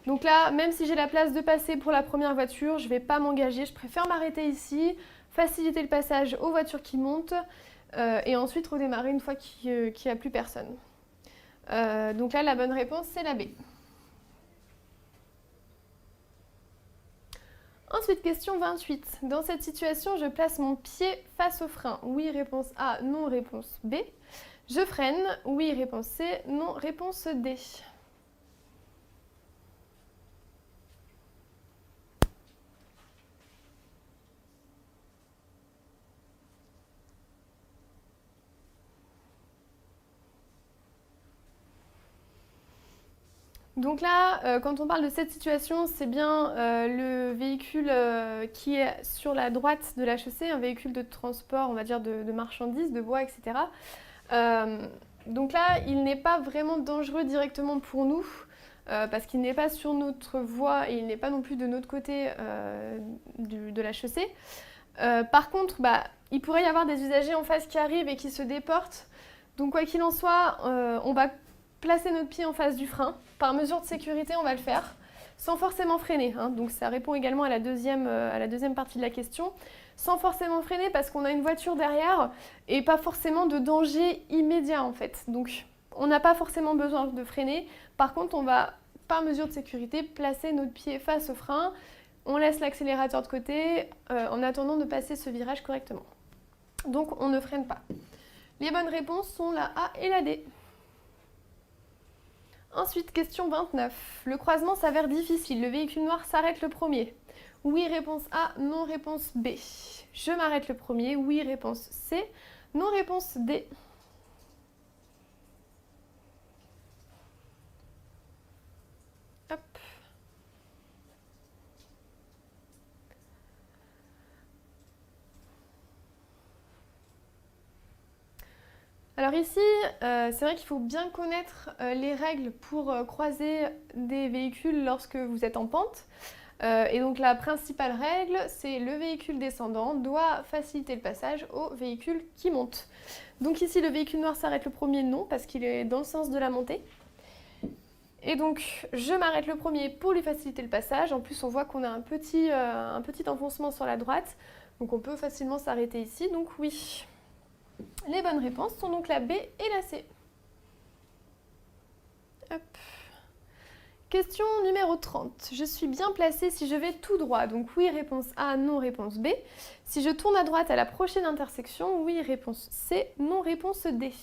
Speaker 1: Donc là, même si j'ai la place de passer pour la première voiture, je ne vais pas m'engager, je préfère m'arrêter ici, faciliter le passage aux voitures qui montent, et ensuite redémarrer une fois qu'il n'y a plus personne. Donc là, la bonne réponse, c'est la B. Ensuite, question 28. Dans cette situation, je place mon pied face au frein. Oui, réponse A, non, réponse B. Je freine. Oui, réponse C, non, réponse D. Donc là, quand on parle de cette situation, c'est bien le véhicule qui est sur la droite de la chaussée, un véhicule de transport, on va dire, de marchandises, de bois, etc. Donc là, il n'est pas vraiment dangereux directement pour nous, parce qu'il n'est pas sur notre voie et il n'est pas non plus de notre côté de la chaussée. Par contre, il pourrait y avoir des usagers en face qui arrivent et qui se déportent. Donc quoi qu'il en soit, on va placer notre pied en face du frein. Par mesure de sécurité, on va le faire, sans forcément freiner. Hein. Donc ça répond également à la deuxième partie de la question. Sans forcément freiner parce qu'on a une voiture derrière et pas forcément de danger immédiat en fait. Donc on n'a pas forcément besoin de freiner. Par contre, on va, par mesure de sécurité, placer notre pied face au frein. On laisse l'accélérateur de côté en attendant de passer ce virage correctement. Donc on ne freine pas. Les bonnes réponses sont la A et la D. Ensuite, question 29. Le croisement s'avère difficile. Le véhicule noir s'arrête le premier. Oui, réponse A. Non, réponse B. Je m'arrête le premier. Oui, réponse C. Non, réponse D. Alors ici, c'est vrai qu'il faut bien connaître les règles pour croiser des véhicules lorsque vous êtes en pente. Et donc la principale règle, c'est le véhicule descendant doit faciliter le passage au véhicule qui monte. Donc ici, le véhicule noir s'arrête le premier, non, parce qu'il est dans le sens de la montée. Et donc, je m'arrête le premier pour lui faciliter le passage. En plus, on voit qu'on a un petit enfoncement sur la droite. Donc, on peut facilement s'arrêter ici. Donc, oui. Les bonnes réponses sont donc la B et la C. Hop. Question numéro 30. Je suis bien placée si je vais tout droit. Donc, oui, réponse A, non, réponse B. Si je tourne à droite à la prochaine intersection, oui, réponse C, non, réponse D.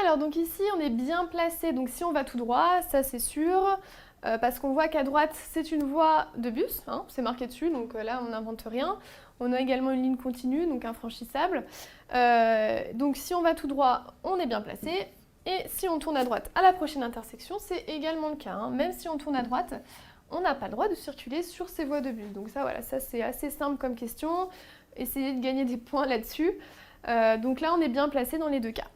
Speaker 1: Alors, donc ici, on est bien placé. Donc, si on va tout droit, ça c'est sûr, parce qu'on voit qu'à droite, c'est une voie de bus, hein, c'est marqué dessus, donc là, on n'invente rien. On a également une ligne continue, donc infranchissable. Donc, si on va tout droit, on est bien placé. Et si on tourne à droite à la prochaine intersection, c'est également le cas, hein. Même si on tourne à droite, on n'a pas le droit de circuler sur ces voies de bus. Donc ça, voilà, ça c'est assez simple comme question. Essayez de gagner des points là-dessus. Donc là, on est bien placé dans les deux cas.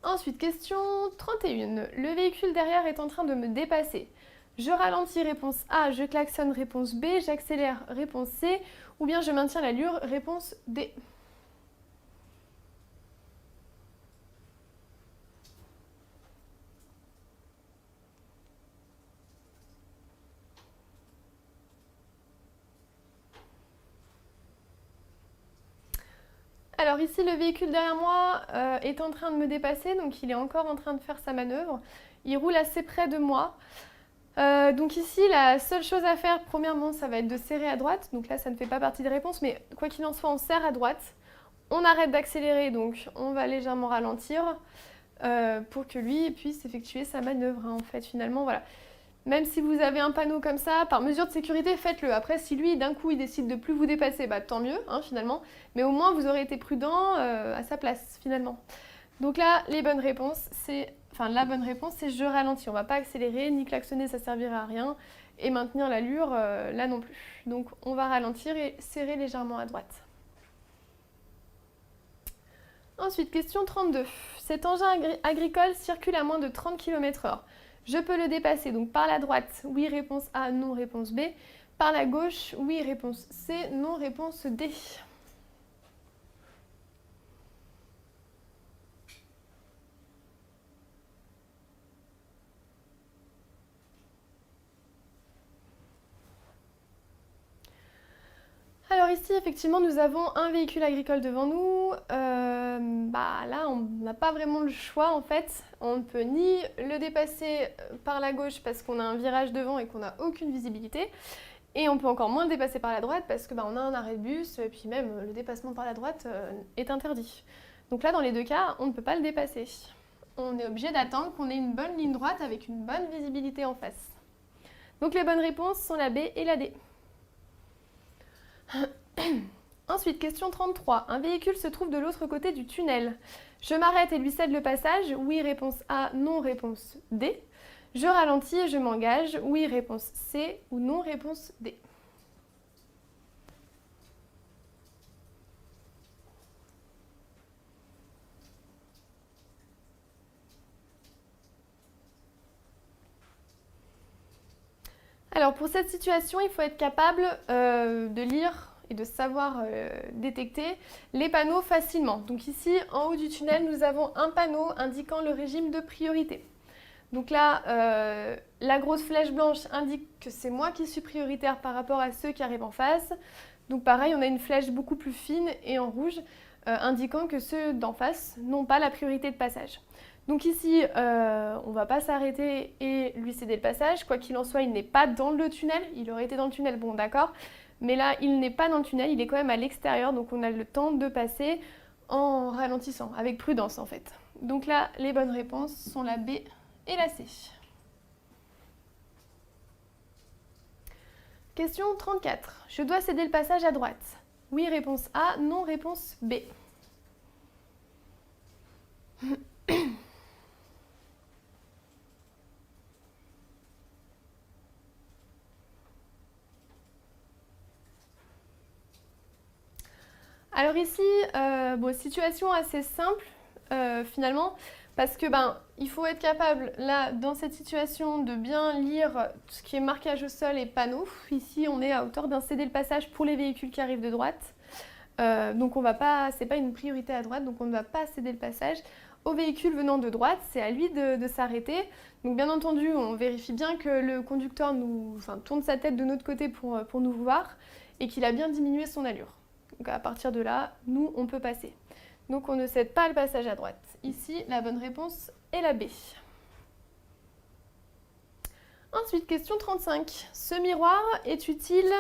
Speaker 1: Ensuite, question 31. Le véhicule derrière est en train de me dépasser. Je ralentis, réponse A. Je klaxonne, réponse B. J'accélère, réponse C. Ou bien je maintiens l'allure, réponse D. Alors ici, le véhicule derrière moi est en train de me dépasser, donc il est encore en train de faire sa manœuvre. Il roule assez près de moi. Donc ici, la seule chose à faire, premièrement, ça va être de serrer à droite. Donc là, ça ne fait pas partie des réponses, mais quoi qu'il en soit, on serre à droite. On arrête d'accélérer, donc on va légèrement ralentir pour que lui puisse effectuer sa manœuvre, hein, en fait, finalement, voilà. Même si vous avez un panneau comme ça, par mesure de sécurité, faites-le. Après, si lui, d'un coup, il décide de plus vous dépasser, bah, tant mieux, hein, finalement. Mais au moins, vous aurez été prudent à sa place, finalement. Donc là, la bonne réponse, c'est je ralentis. On ne va pas accélérer, ni klaxonner, ça ne servira à rien. Et maintenir l'allure, là non plus. Donc, on va ralentir et serrer légèrement à droite. Ensuite, question 32. Cet engin agricole circule à moins de 30 km/h. Je peux le dépasser donc par la droite, oui, réponse A, non, réponse B. Par la gauche, oui, réponse C, non, réponse D. Alors ici, effectivement, nous avons un véhicule agricole devant nous. Là, on n'a pas vraiment le choix, en fait. On ne peut ni le dépasser par la gauche parce qu'on a un virage devant et qu'on n'a aucune visibilité. Et on peut encore moins le dépasser par la droite parce que on a un arrêt de bus, et puis même le dépassement par la droite est interdit. Donc là, dans les deux cas, on ne peut pas le dépasser. On est obligé d'attendre qu'on ait une bonne ligne droite avec une bonne visibilité en face. Donc les bonnes réponses sont la B et la D. Ensuite, question 33. Un véhicule se trouve de l'autre côté du tunnel. Je m'arrête et lui cède le passage. Oui, réponse A, non, réponse D. Je ralentis et je m'engage. Oui, réponse C ou non, réponse D. Alors pour cette situation, il faut être capable de lire et de savoir détecter les panneaux facilement. Donc ici, en haut du tunnel, nous avons un panneau indiquant le régime de priorité. Donc là, la grosse flèche blanche indique que c'est moi qui suis prioritaire par rapport à ceux qui arrivent en face. Donc pareil, on a une flèche beaucoup plus fine et en rouge, indiquant que ceux d'en face n'ont pas la priorité de passage. Donc ici, on ne va pas s'arrêter et lui céder le passage. Quoi qu'il en soit, il n'est pas dans le tunnel. Il aurait été dans le tunnel, bon d'accord. Mais là, il n'est pas dans le tunnel, il est quand même à l'extérieur. Donc on a le temps de passer en ralentissant, avec prudence en fait. Donc là, les bonnes réponses sont la B et la C. Question 34. Je dois céder le passage à droite. Oui, réponse A. Non, réponse B. Alors ici, situation assez simple finalement, parce que il faut être capable là dans cette situation de bien lire tout ce qui est marquage au sol et panneaux. Ici, on est à hauteur d'un céder le passage pour les véhicules qui arrivent de droite. Donc on va pas, c'est pas une priorité à droite, donc on ne va pas céder le passage. Au véhicule venant de droite, c'est à lui de s'arrêter. Donc bien entendu, on vérifie bien que le conducteur tourne sa tête de notre côté pour nous voir et qu'il a bien diminué son allure. Donc à partir de là, nous, on peut passer. Donc on ne cède pas le passage à droite. Ici, la bonne réponse est la B. Ensuite, question 35. Ce miroir est utile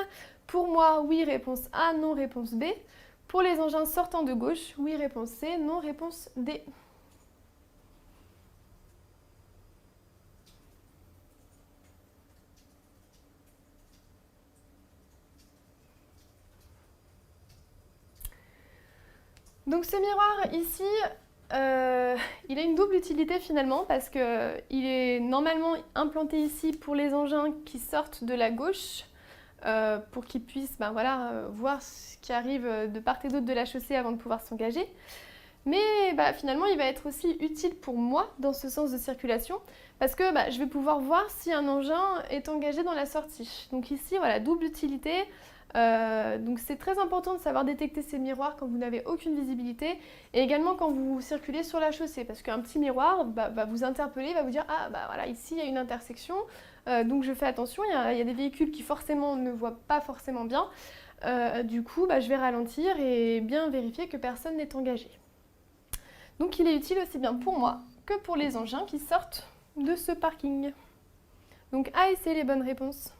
Speaker 1: pour moi? Oui, réponse A, non, réponse B. Pour les engins sortant de gauche, oui, réponse C, non, réponse D. Donc ce miroir ici, il a une double utilité finalement parce qu'il est normalement implanté ici pour les engins qui sortent de la gauche pour qu'ils puissent voir ce qui arrive de part et d'autre de la chaussée avant de pouvoir s'engager. Mais finalement, il va être aussi utile pour moi dans ce sens de circulation parce que je vais pouvoir voir si un engin est engagé dans la sortie. Donc ici, voilà, double utilité. Donc c'est très important de savoir détecter ces miroirs quand vous n'avez aucune visibilité et également quand vous circulez sur la chaussée parce qu'un petit miroir va vous interpeller, va vous dire voilà, ici il y a une intersection, donc je fais attention, il y a des véhicules qui forcément ne voient pas forcément bien, du coup je vais ralentir et bien vérifier que personne n'est engagé. Donc il est utile aussi bien pour moi que pour les engins qui sortent de ce parking. Donc A et C les bonnes réponses.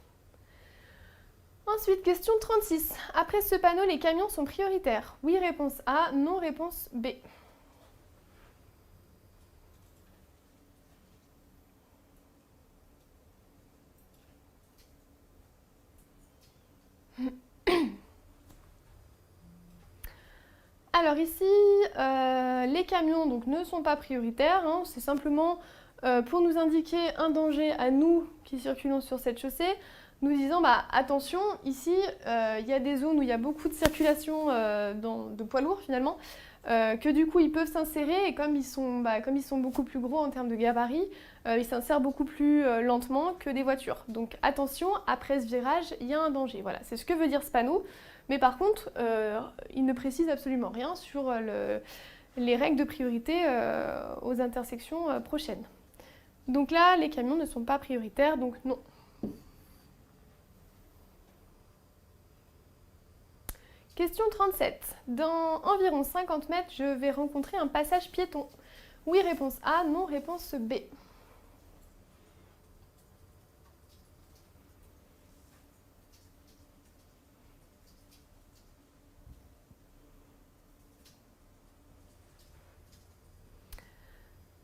Speaker 1: Ensuite, question 36. Après ce panneau, les camions sont prioritaires. Oui, réponse A, non, réponse B. Alors ici, les camions donc, ne sont pas prioritaires. C'est simplement pour nous indiquer un danger à nous qui circulons sur cette chaussée, nous disant attention, ici il y a des zones où il y a beaucoup de circulation de poids lourds finalement, que du coup ils peuvent s'insérer et comme ils sont beaucoup plus gros en termes de gabarit, ils s'insèrent beaucoup plus lentement que des voitures. Donc attention, après ce virage, il y a un danger. Voilà, c'est ce que veut dire ce panneau. Mais par contre, il ne précise absolument rien sur les règles de priorité aux intersections prochaines. Donc là, les camions ne sont pas prioritaires, donc non. Question 37. Dans environ 50 mètres, je vais rencontrer un passage piéton. Oui, réponse A, non, réponse B.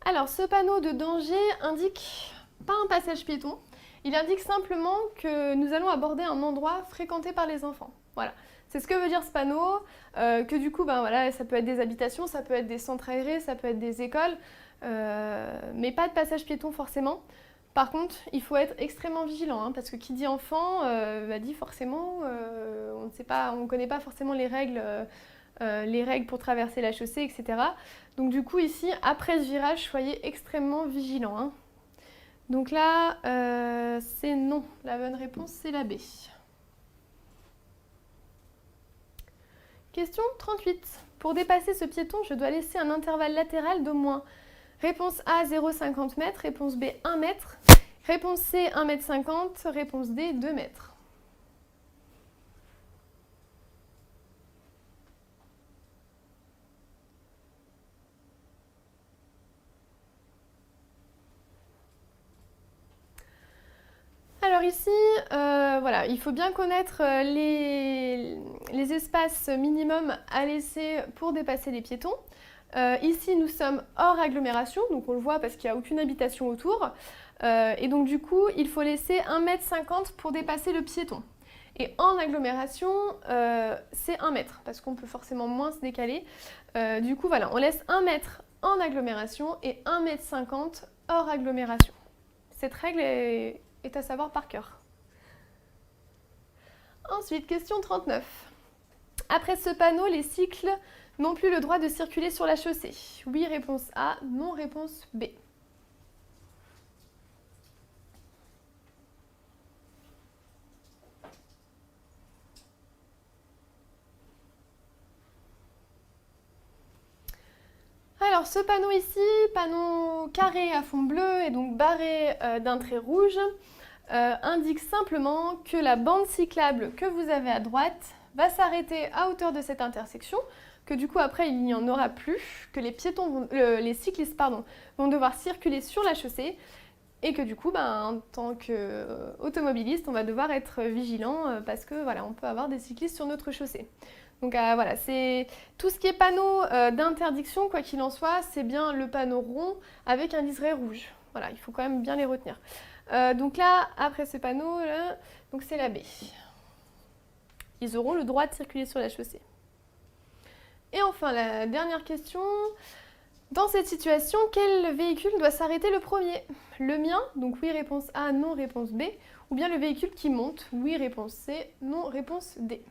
Speaker 1: Alors, ce panneau de danger indique pas un passage piéton. Il indique simplement que nous allons aborder un endroit fréquenté par les enfants. Voilà. C'est ce que veut dire ce panneau, que du coup, ça peut être des habitations, ça peut être des centres aérés, ça peut être des écoles, mais pas de passage piéton forcément. Par contre, il faut être extrêmement vigilant, parce que qui dit enfant, dit forcément, on ne connaît pas forcément les règles pour traverser la chaussée, etc. Donc du coup, ici, après ce virage, soyez extrêmement vigilant. Donc là, c'est non. La bonne réponse, c'est la B. Question 38. Pour dépasser ce piéton, je dois laisser un intervalle latéral d'au moins réponse A 0,50 m, réponse B 1 m, réponse C 1,50 m, réponse D 2 m. Alors ici, il faut bien connaître les espaces minimums à laisser pour dépasser les piétons. Ici, nous sommes hors agglomération, donc on le voit parce qu'il n'y a aucune habitation autour. Et donc du coup, il faut laisser 1,50 m pour dépasser le piéton. Et en agglomération, c'est 1 m, parce qu'on peut forcément moins se décaler. Du coup, voilà, on laisse 1 m en agglomération et 1,50 m hors agglomération. Cette règle est à savoir par cœur. Ensuite, question 39. Après ce panneau, les cycles n'ont plus le droit de circuler sur la chaussée. Oui, réponse A, non, réponse B. Alors ce panneau ici, panneau carré à fond bleu et donc barré d'un trait rouge, indique simplement que la bande cyclable que vous avez à droite va s'arrêter à hauteur de cette intersection, que du coup après il n'y en aura plus, que les cyclistes vont devoir circuler sur la chaussée et que du coup en tant qu'automobiliste on va devoir être vigilant parce que voilà, on peut avoir des cyclistes sur notre chaussée. Donc voilà, c'est tout ce qui est panneau d'interdiction, quoi qu'il en soit, c'est bien le panneau rond avec un liseré rouge. Voilà, il faut quand même bien les retenir. Donc là, après ce panneau, là, donc c'est la B. Ils auront le droit de circuler sur la chaussée. Et enfin, la dernière question. Dans cette situation, quel véhicule doit s'arrêter le premier? Le mien, donc oui, réponse A, non, réponse B. Ou bien le véhicule qui monte? Oui, réponse C, non, réponse D.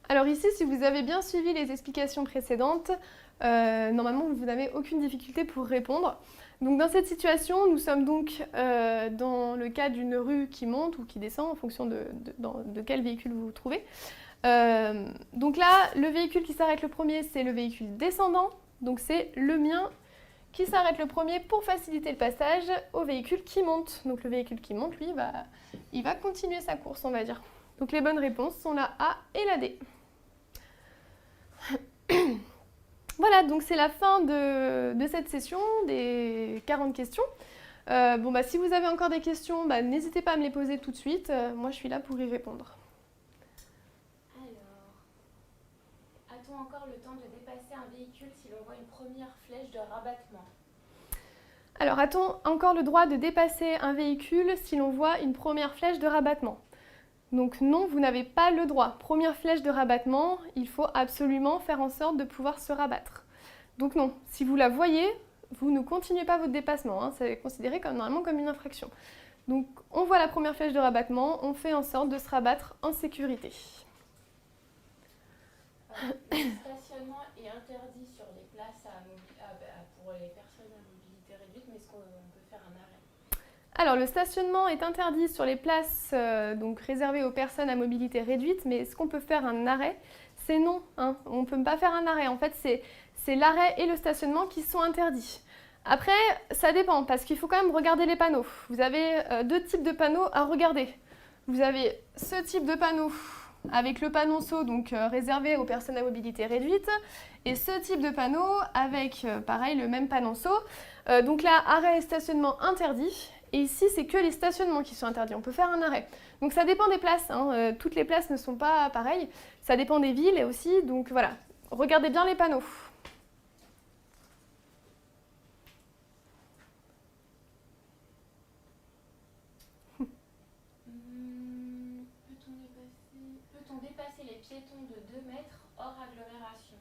Speaker 1: Alors ici, si vous avez bien suivi les explications précédentes, normalement vous n'avez aucune difficulté pour répondre. Donc dans cette situation, nous sommes donc dans le cas d'une rue qui monte ou qui descend en fonction de quel véhicule vous vous trouvez. Donc là, le véhicule qui s'arrête le premier, c'est le véhicule descendant. Donc c'est le mien qui s'arrête le premier pour faciliter le passage au véhicule qui monte. Donc le véhicule qui monte, lui, il va continuer sa course, on va dire. Donc les bonnes réponses sont la A et la D. Voilà, donc c'est la fin de cette session, des 40 questions. Si vous avez encore des questions, n'hésitez pas à me les poser tout de suite. Moi, je suis là pour y répondre.
Speaker 2: Alors, a-t-on encore le temps de dépasser un véhicule si l'on voit une première flèche de rabattement?
Speaker 1: Alors, a-t-on encore le droit de dépasser un véhicule si l'on voit une première flèche de rabattement? Donc non, vous n'avez pas le droit. Première flèche de rabattement, il faut absolument faire en sorte de pouvoir se rabattre. Donc non, si vous la voyez, vous ne continuez pas votre dépassement. Hein, c'est considéré normalement comme une infraction. Donc on voit la première flèche de rabattement, on fait en sorte de se rabattre en sécurité.
Speaker 2: Le stationnement est interdit sur les places pour les personnes à mobilité réduite, mais est-ce qu'on peut faire un arrêt?
Speaker 1: Alors le stationnement est interdit sur les places donc réservées aux personnes à mobilité réduite, mais est-ce qu'on peut faire un arrêt? C'est non, hein, on ne peut pas faire un arrêt. En fait, c'est l'arrêt et le stationnement qui sont interdits. Après, ça dépend, parce qu'il faut quand même regarder les panneaux. Vous avez deux types de panneaux à regarder. Vous avez ce type de panneau avec le panonceau donc réservé aux personnes à mobilité réduite, et ce type de panneau avec, pareil, le même panonceau. Donc là, arrêt et stationnement interdit. Et ici, c'est que les stationnements qui sont interdits. On peut faire un arrêt. Donc ça dépend des places. Hein. Toutes les places ne sont pas pareilles. Ça dépend des villes aussi. Donc voilà, regardez bien les panneaux.
Speaker 2: Peut-on dépasser les piétons de 2 mètres hors agglomération?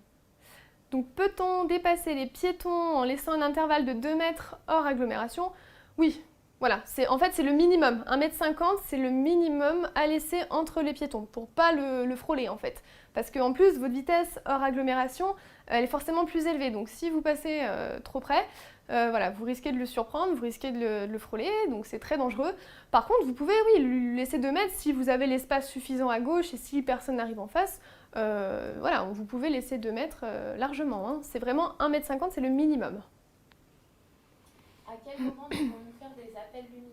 Speaker 1: Donc peut-on dépasser les piétons en laissant un intervalle de 2 mètres hors agglomération? Oui. Voilà, en fait c'est le minimum. 1,50 m, c'est le minimum à laisser entre les piétons pour pas le frôler en fait. Parce qu'en plus, votre vitesse hors agglomération, elle est forcément plus élevée. Donc si vous passez trop près, voilà, vous risquez de le surprendre, vous risquez de le frôler, donc c'est très dangereux. Par contre, vous pouvez, oui, lui laisser 2 mètres si vous avez l'espace suffisant à gauche et si personne n'arrive en face. Voilà, vous pouvez laisser 2 mètres largement. Hein. C'est vraiment 1,50 m, c'est le minimum.
Speaker 2: À quel moment devons-nous faire des appels lumineux?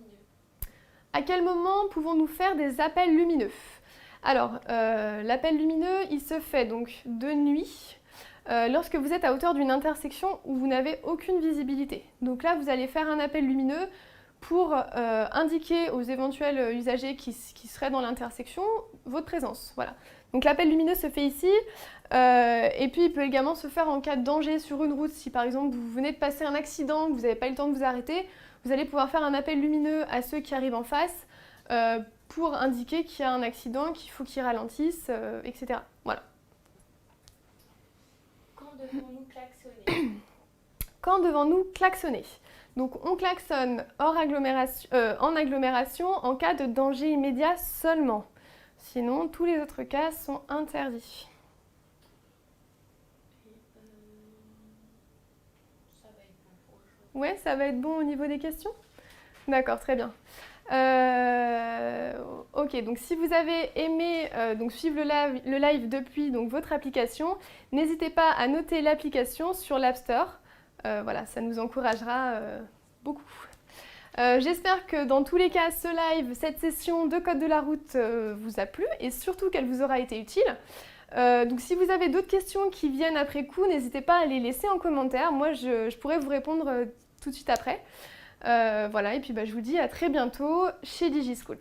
Speaker 1: À quel moment pouvons-nous faire des appels lumineux? Alors, l'appel lumineux, il se fait donc de nuit, lorsque vous êtes à hauteur d'une intersection où vous n'avez aucune visibilité. Donc là, vous allez faire un appel lumineux pour indiquer aux éventuels usagers qui seraient dans l'intersection votre présence. Voilà. Donc l'appel lumineux se fait ici, et puis il peut également se faire en cas de danger sur une route. Si par exemple vous venez de passer un accident, que vous n'avez pas eu le temps de vous arrêter, vous allez pouvoir faire un appel lumineux à ceux qui arrivent en face pour indiquer qu'il y a un accident, qu'il faut qu'ils ralentissent, etc. Voilà.
Speaker 2: Quand devons-nous klaxonner?
Speaker 1: Quand devons-nous klaxonner? Donc on klaxonne en agglomération en cas de danger immédiat seulement. Sinon, tous les autres cas sont interdits.
Speaker 2: Ça va être bon pour aujourd'hui.
Speaker 1: Ouais, ça va être bon au niveau des questions? D'accord, très bien. Ok, donc si vous avez aimé donc suivre le live depuis donc, votre application, n'hésitez pas à noter l'application sur l'App Store. Voilà, ça nous encouragera beaucoup. J'espère que dans tous les cas, ce live, cette session de code de la route vous a plu et surtout qu'elle vous aura été utile. Donc si vous avez d'autres questions qui viennent après coup, n'hésitez pas à les laisser en commentaire. Moi, je pourrais vous répondre tout de suite après. Voilà, et puis je vous dis à très bientôt chez DigiSchool.